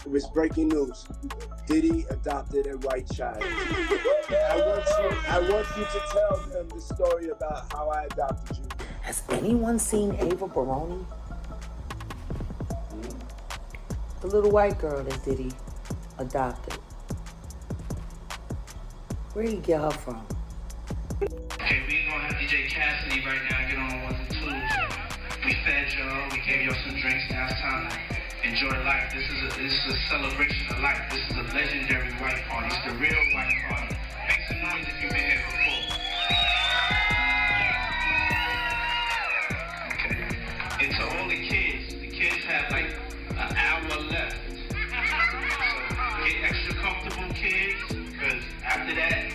it was breaking news. Diddy adopted a white child. I want you to tell them the story about how I adopted you. Has anyone seen Ava Baroni? The little white girl that Diddy adopted. Where'd you get her from? Okay, we gonna have DJ Cassidy right now get on the ones and twos. We fed y'all, we gave y'all some drinks, now it's time to enjoy life. This is a celebration of life. This is a legendary white party. It's the real white party. Make some noise if you've been here before. Okay. And to all the kids have like an hour left. So get extra comfortable, kids, because after that,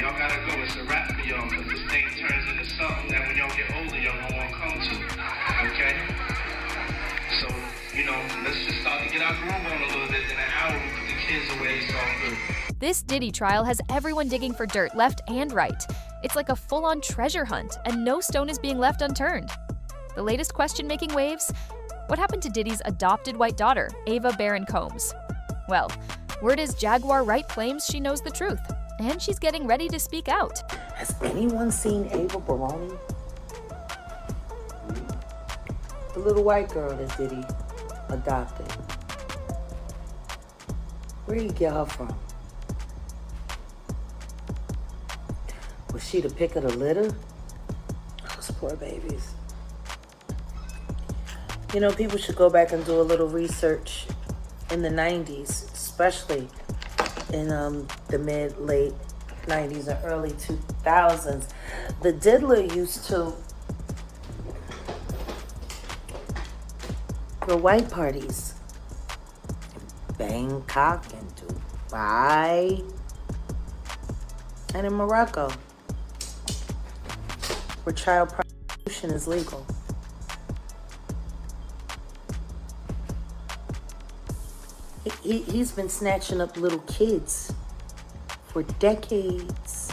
y'all gotta go. It's a wrap for y'all, because this thing turns into something that when y'all get older, y'all don't want to come to. Okay? So, let's just start to get our groove on a little bit. In an hour, we put the kids away. It's all good. This Diddy trial has everyone digging for dirt left and right. It's like a full-on treasure hunt, and no stone is being left unturned. The latest question making waves? What happened to Diddy's adopted white daughter, Ava Baroni Combs? Well, word is Jaguar Wright claims she knows the truth, and she's getting ready to speak out. Has anyone seen Ava Baroni? The little white girl that Diddy adopted. Where'd you get her from? Was she the pick of the litter? Those poor babies. People should go back and do a little research in the 90s, especially in the late 90s and early 2000s. The Diddler used to throw white parties in Bangkok and Dubai and in Morocco, where child prostitution is legal. He's been snatching up little kids for decades.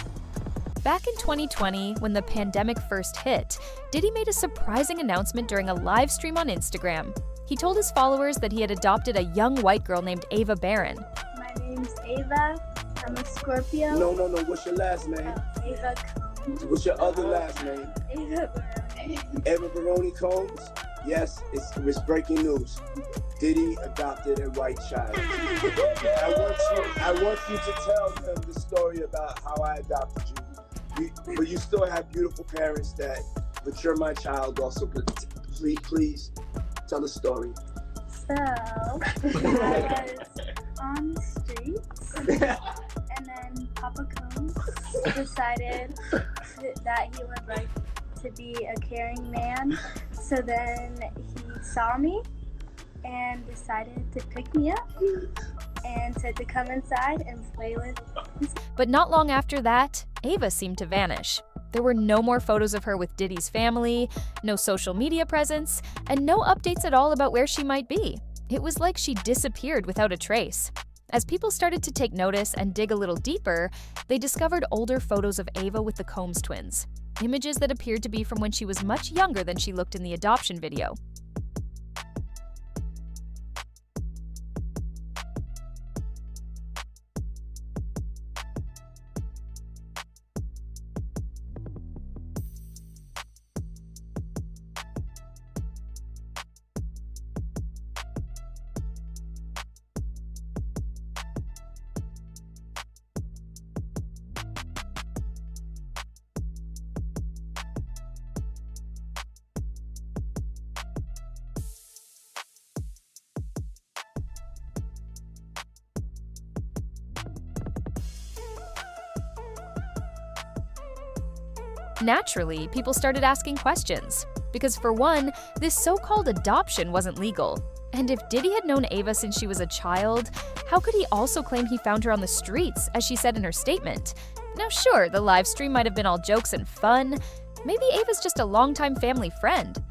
Back in 2020, when the pandemic first hit, Diddy made a surprising announcement during a live stream on Instagram. He told his followers that he had adopted a young white girl named Ava Baroni. My name's Ava. I'm a Scorpio. No. What's your last name? Ava Combs. What's your other last name? Ava Baroni. Ava Baroni Combs? Yes, it was breaking news. Diddy adopted a white child. I want you to tell them the story about how I adopted you. But you still have beautiful parents but you're my child also. But please tell the story. So, I was on the streets, and then Papa Combs decided that he would like to be a caring man. So then he saw me and decided to pick me up and said to come inside and play with. But not long after that, Ava seemed to vanish. There were no more photos of her with Diddy's family, no social media presence, and no updates at all about where she might be. It was like she disappeared without a trace. As people started to take notice and dig a little deeper, they discovered older photos of Ava with the Combs twins, images that appeared to be from when she was much younger than she looked in the adoption video. Naturally, people started asking questions. Because for one, this so-called adoption wasn't legal. And if Diddy had known Ava since she was a child, how could he also claim he found her on the streets, as she said in her statement? Now sure, the live stream might have been all jokes and fun. Maybe Ava's just a longtime family friend.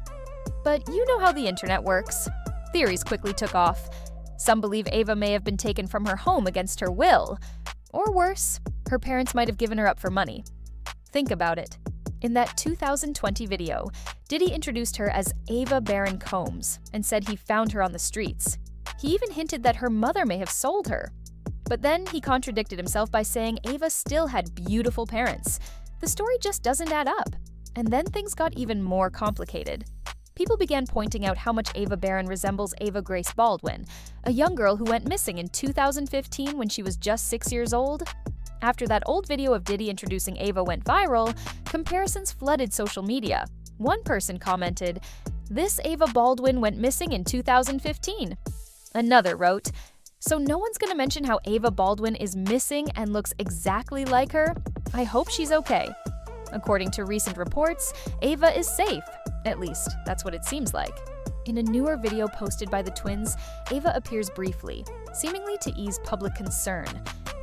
But you know how the internet works. Theories quickly took off. Some believe Ava may have been taken from her home against her will. Or worse, her parents might have given her up for money. Think about it. In that 2020 video, Diddy introduced her as Ava Baroni Combs and said he found her on the streets. He even hinted that her mother may have sold her. But then he contradicted himself by saying Ava still had beautiful parents. The story just doesn't add up. And then things got even more complicated. People began pointing out how much Ava Barron resembles Ava Grace Baldwin, a young girl who went missing in 2015 when she was just 6 years old. After that old video of Diddy introducing Ava went viral, comparisons flooded social media. One person commented, "This Ava Baldwin went missing in 2015." Another wrote, "So no one's gonna mention how Ava Baldwin is missing and looks exactly like her? I hope she's okay." According to recent reports, Ava is safe. At least, that's what it seems like. In a newer video posted by the twins, Ava appears briefly, seemingly to ease public concern.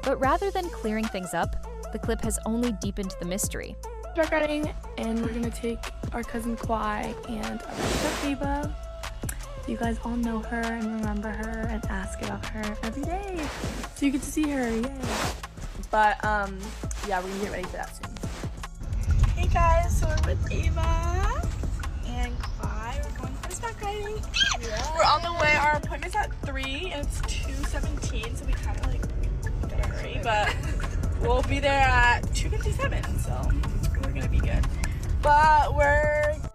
But rather than clearing things up, the clip has only deepened the mystery. We're graduating, and we're gonna take our cousin Kwai and our sister Ava. You guys all know her and remember her and ask about her every day, so you get to see her. Yay! But yeah, we're gonna get ready for that soon. Hey guys, so we're with Ava and Kwai. We're going for snack riding. Yeah. We're on the way. Our appointment's at 3 and it's 2:17, so we kind of like gotta hurry, but we'll be there at 2:57, so we're gonna be good. But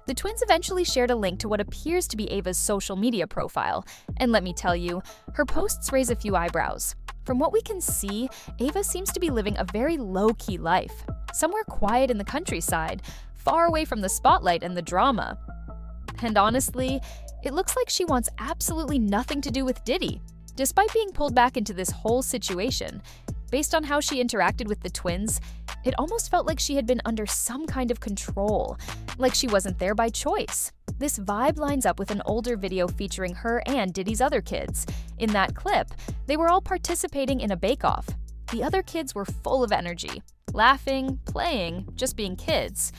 The twins eventually shared a link to what appears to be Ava's social media profile, and let me tell you, her posts raise a few eyebrows. From what we can see, Ava seems to be living a very low-key life, somewhere quiet in the countryside, far away from the spotlight and the drama. And honestly, it looks like she wants absolutely nothing to do with Diddy, despite being pulled back into this whole situation. Based on how she interacted with the twins, it almost felt like she had been under some kind of control, like she wasn't there by choice. This vibe lines up with an older video featuring her and Diddy's other kids. In that clip, they were all participating in a bake-off. The other kids were full of energy, laughing, playing, just being kids.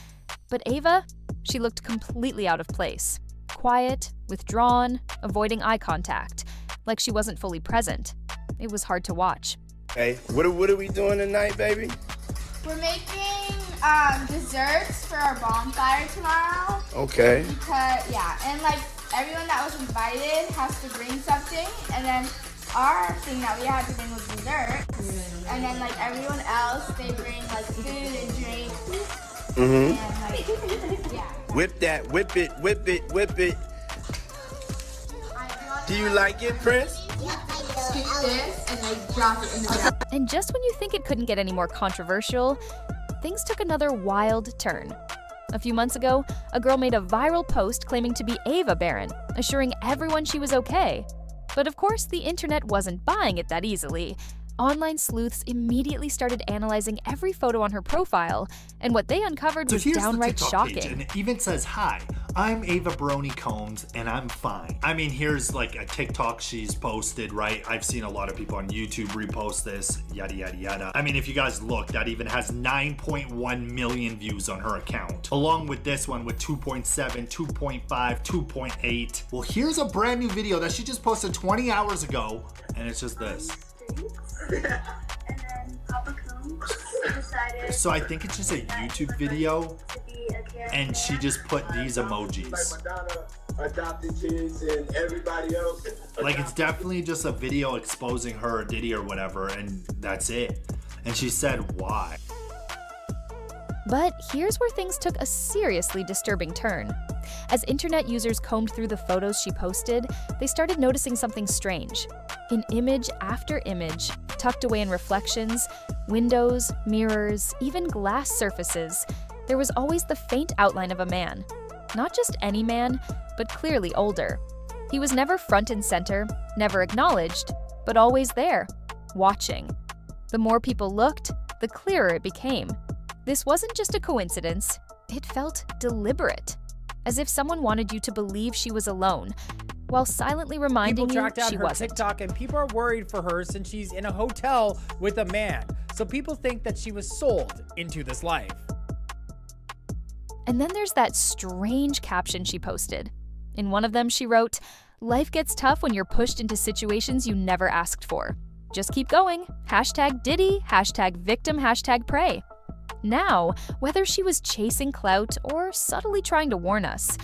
But Ava, she looked completely out of place. Quiet, withdrawn, avoiding eye contact, like she wasn't fully present. It was hard to watch. Hey, what are we doing tonight, baby? We're making desserts for our bonfire tomorrow. Okay. Because, yeah, and like everyone that was invited has to bring something, and then our thing that we had to bring was dessert. And then like everyone else, they bring like food and drink. Mm-hmm. And like, yeah. Whip that, whip it, whip it, whip it. Do you like it, Prince? Scoop this and like drop it in the ground. And just when you think it couldn't get any more controversial, things took another wild turn. A few months ago, a girl made a viral post claiming to be Ava Barron, assuring everyone she was okay. But of course, the internet wasn't buying it that easily. Online sleuths immediately started analyzing every photo on her profile, and what they uncovered was downright shocking. And it even says, "Hi, I'm Ava Baroni Combs, and I'm fine." I mean, here's like a TikTok she's posted, right? I've seen a lot of people on YouTube repost this, yada, yada, yada. I mean, if you guys look, that even has 9.1 million views on her account, along with this one with 2.7, 2.5, 2.8. Well, here's a brand new video that she just posted 20 hours ago, and it's just this. And then Papa Combs decided So I think it's just a YouTube video, to be a character. and she just put these emojis. Like Madonna adopted kids and everybody else. Like, it's definitely just a video exposing her or Diddy or whatever, and that's it. And she said why. But here's where things took a seriously disturbing turn. As internet users combed through the photos she posted, they started noticing something strange. In image after image, tucked away in reflections, windows, mirrors, even glass surfaces, there was always the faint outline of a man. Not just any man, but clearly older. He was never front and center, never acknowledged, but always there, watching. The more people looked, the clearer it became. This wasn't just a coincidence, it felt deliberate. As if someone wanted you to believe she was alone, while silently reminding People you tracked down she her wasn't. TikTok, and people are worried for her since she's in a hotel with a man. So people think that she was sold into this life. And then there's that strange caption she posted. In one of them, she wrote, "Life gets tough when you're pushed into situations you never asked for. Just keep going. Hashtag Diddy, hashtag victim, hashtag pray." Now, whether she was chasing clout or subtly trying to warn us,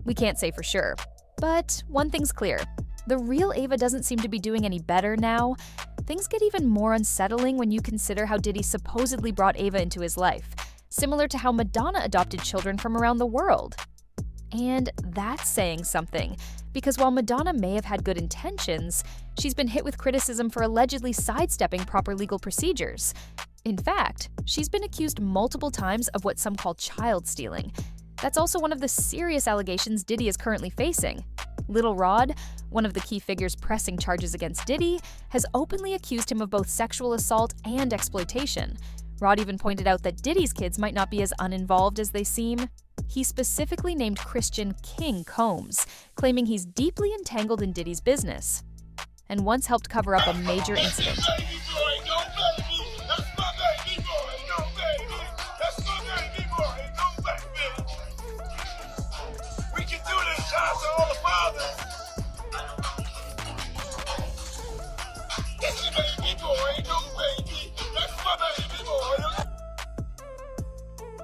we can't say for sure. But one thing's clear. the real Ava doesn't seem to be doing any better now. Things get even more unsettling when you consider how Diddy supposedly brought Ava into his life, similar to how Madonna adopted children from around the world. And that's saying something, because while Madonna may have had good intentions, she's been hit with criticism for allegedly sidestepping proper legal procedures. In fact, she's been accused multiple times of what some call child stealing. That's also one of the serious allegations Diddy is currently facing. Little Rod, one of the key figures pressing charges against Diddy, has openly accused him of both sexual assault and exploitation. Rod even pointed out that Diddy's kids might not be as uninvolved as they seem. He specifically named Christian King Combs, claiming he's deeply entangled in Diddy's business, and once helped cover up a major incident.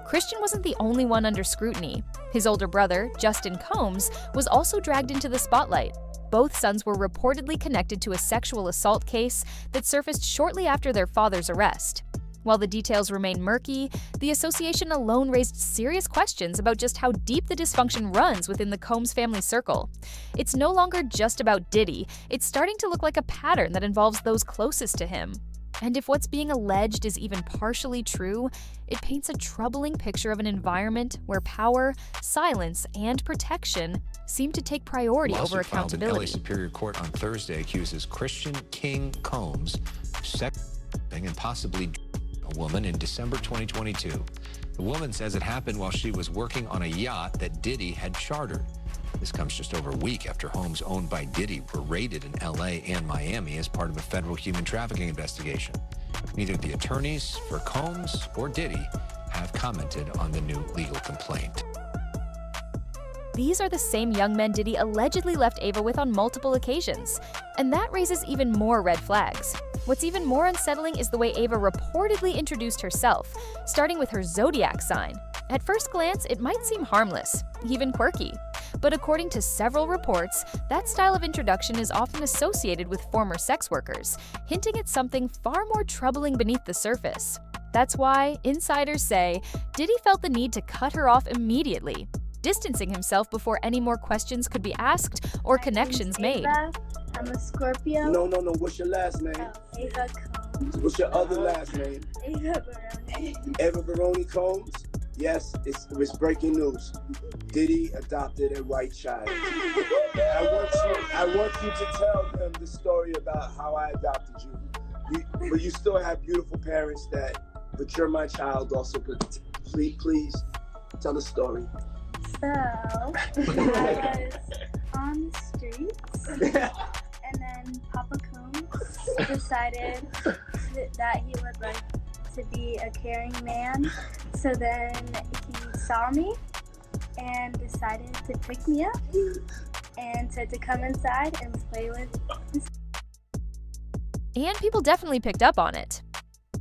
Christian wasn't the only one under scrutiny. His older brother, Justin Combs, was also dragged into the spotlight. Both sons were reportedly connected to a sexual assault case that surfaced shortly after their father's arrest. While the details remain murky, the association alone raised serious questions about just how deep the dysfunction runs within the Combs family circle. It's no longer just about Diddy, it's starting to look like a pattern that involves those closest to him. And if what's being alleged is even partially true, it paints a troubling picture of an environment where power, silence, and protection seem to take priority over accountability. Filed in LA Superior Court on Thursday accuses Christian King Combs of sexting and possibly a woman in December 2022. The woman says it happened while she was working on a yacht that Diddy had chartered. This comes just over a week after homes owned by Diddy were raided in LA and Miami as part of a federal human trafficking investigation. Neither the attorneys for Combs or Diddy have commented on the new legal complaint. These are the same young men Diddy allegedly left Ava with on multiple occasions, and that raises even more red flags. What's even more unsettling is the way Ava reportedly introduced herself, starting with her zodiac sign. At first glance, it might seem harmless, even quirky. But according to several reports, that style of introduction is often associated with former sex workers, hinting at something far more troubling beneath the surface. That's why, insiders say, Diddy felt the need to cut her off immediately, distancing himself before any more questions could be asked or connections made. I'm a Scorpio. No. What's your last name? Ava Combs. What's your other last name? Ava Baroni. Ava Baroni Combs? Yes, it's breaking news. Diddy adopted a white child. I want you to tell them the story about how I adopted you. But you still have beautiful parents but you're my child also. But please tell the story. So, I was on the streets, and then Papa Combs decided that he would like to be a caring man. So then he saw me and decided to pick me up and said to come inside and play with his. And people definitely picked up on it.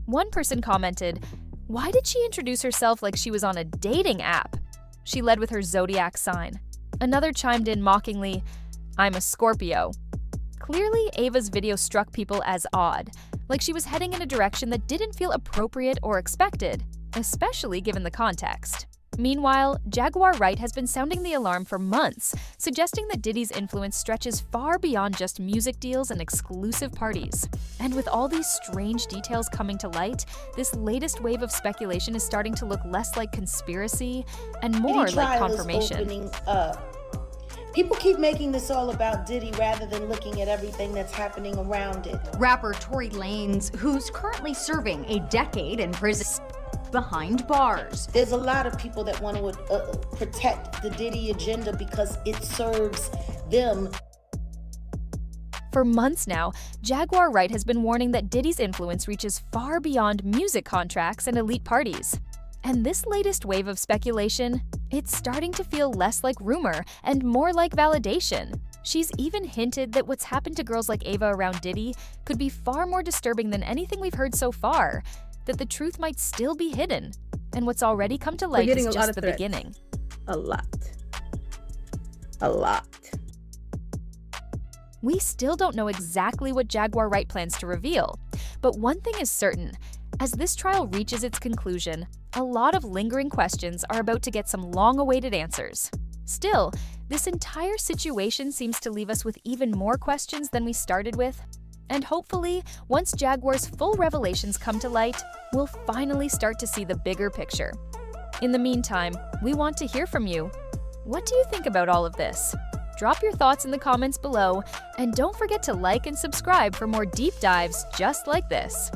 One person commented, "Why did she introduce herself like she was on a dating app? She led with her zodiac sign." Another chimed in mockingly, "I'm a Scorpio." Clearly, Ava's video struck people as odd, like she was heading in a direction that didn't feel appropriate or expected, especially given the context. Meanwhile, Jaguar Wright has been sounding the alarm for months, suggesting that Diddy's influence stretches far beyond just music deals and exclusive parties. And with all these strange details coming to light, this latest wave of speculation is starting to look less like conspiracy and more like confirmation. Opening up. People keep making this all about Diddy rather than looking at everything that's happening around it. Rapper Tory Lanez, who's currently serving a decade in prison behind bars. There's a lot of people that want to protect the Diddy agenda because it serves them. For months now, Jaguar Wright has been warning that Diddy's influence reaches far beyond music contracts and elite parties. And this latest wave of speculation, it's starting to feel less like rumor and more like validation. She's even hinted that what's happened to girls like Ava around Diddy could be far more disturbing than anything we've heard so far, that the truth might still be hidden, and what's already come to light is just the beginning. A lot. We still don't know exactly what Jaguar Wright plans to reveal, but one thing is certain. As this trial reaches its conclusion, a lot of lingering questions are about to get some long-awaited answers. Still, this entire situation seems to leave us with even more questions than we started with. And hopefully, once Jaguar's full revelations come to light, we'll finally start to see the bigger picture. In the meantime, we want to hear from you. What do you think about all of this? Drop your thoughts in the comments below, and don't forget to like and subscribe for more deep dives just like this.